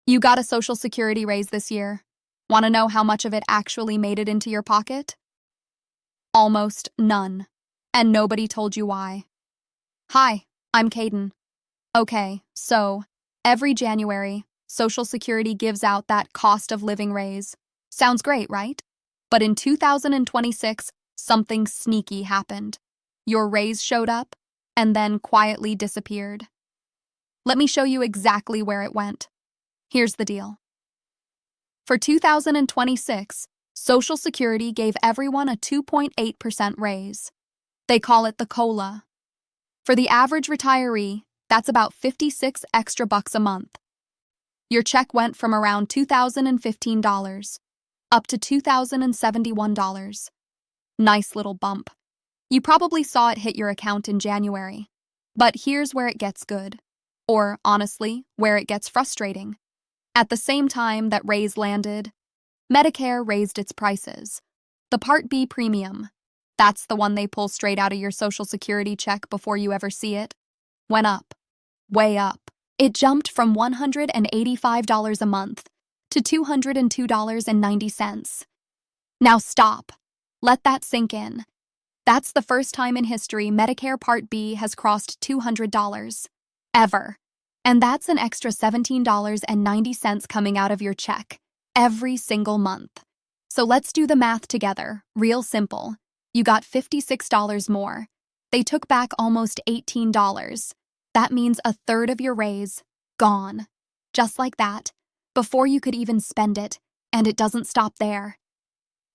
You got a Social Security raise this year. Want to know how much of it actually made it into your pocket? Almost none. And nobody told you why. Hi, I'm Caden. Okay, so every January, Social Security gives out that cost of living raise. Sounds great, right? But in 2026, something sneaky happened. Your raise showed up and then quietly disappeared. Let me show you exactly where it went. Here's the deal. For 2026, Social Security gave everyone a 2.8% raise. They call it the COLA. For the average retiree, that's about 56 extra bucks a month. Your check went from around $2,015 up to $2,071. Nice little bump. You probably saw it hit your account in January. But here's where it gets good. Or, honestly, where it gets frustrating. At the same time that raise landed, Medicare raised its prices. The Part B premium, that's the one they pull straight out of your Social Security check before you ever see it, went up. Way up. It jumped from $185 a month to $202.90. Now stop. Let that sink in. That's the first time in history Medicare Part B has crossed $200. Ever. And that's an extra $17.90 coming out of your check every single month. So let's do the math together. Real simple. You got $56 more. They took back almost $18. That means a third of your raise gone. Just like that, before you could even spend it, and it doesn't stop there.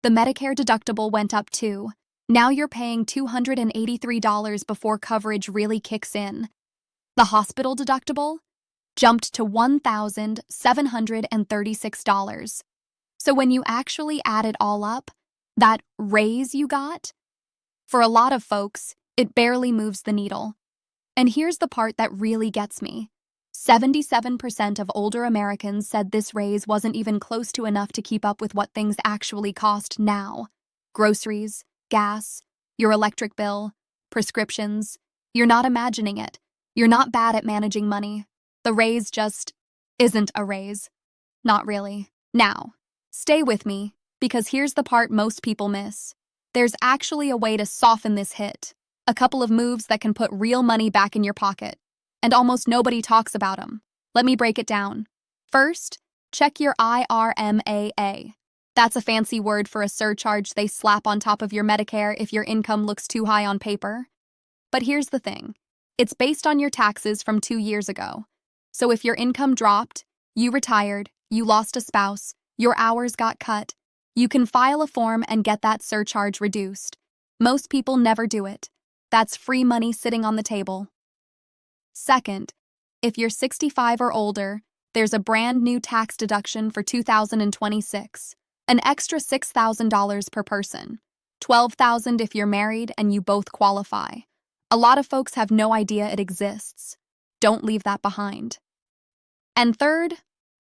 The Medicare deductible went up too. Now you're paying $283 before coverage really kicks in. The hospital deductible jumped to $1,736. So when you actually add it all up, that raise you got, for a lot of folks, it barely moves the needle. And here's the part that really gets me. 77% of older Americans said this raise wasn't even close to enough to keep up with what things actually cost now. Groceries, gas, your electric bill, prescriptions. You're not imagining it. You're not bad at managing money. The raise just isn't a raise. Not really. Now, stay with me, because here's the part most people miss. There's actually a way to soften this hit. A couple of moves that can put real money back in your pocket. And almost nobody talks about them. Let me break it down. First, check your IRMAA. That's a fancy word for a surcharge they slap on top of your Medicare if your income looks too high on paper. But here's the thing. It's based on your taxes from 2 years ago. So if your income dropped, you retired, you lost a spouse, your hours got cut, you can file a form and get that surcharge reduced. Most people never do it. That's free money sitting on the table. Second, if you're 65 or older, there's a brand new tax deduction for 2026. An extra $6,000 per person. $12,000 if you're married and you both qualify. A lot of folks have no idea it exists. Don't leave that behind. And third,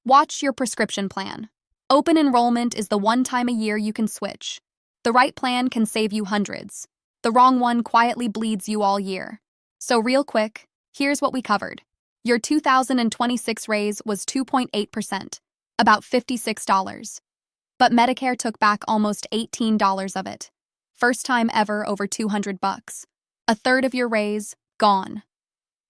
watch your prescription plan. Open enrollment is the one time a year you can switch. The right plan can save you hundreds. The wrong one quietly bleeds you all year. So real quick, here's what we covered. Your 2026 raise was 2.8%, about $56. But Medicare took back almost $18 of it. First time ever over $200. A third of your raise, gone.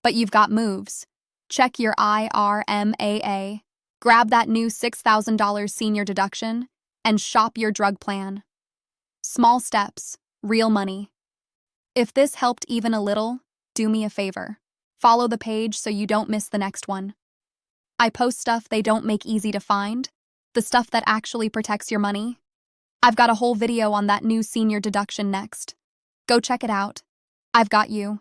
But you've got moves. Check your IRMAA, grab that new $6,000 senior deduction, and shop your drug plan. Small steps, real money. If this helped even a little, do me a favor. Follow the page so you don't miss the next one. I post stuff they don't make easy to find, the stuff that actually protects your money. I've got a whole video on that new senior deduction next. Go check it out. I've got you.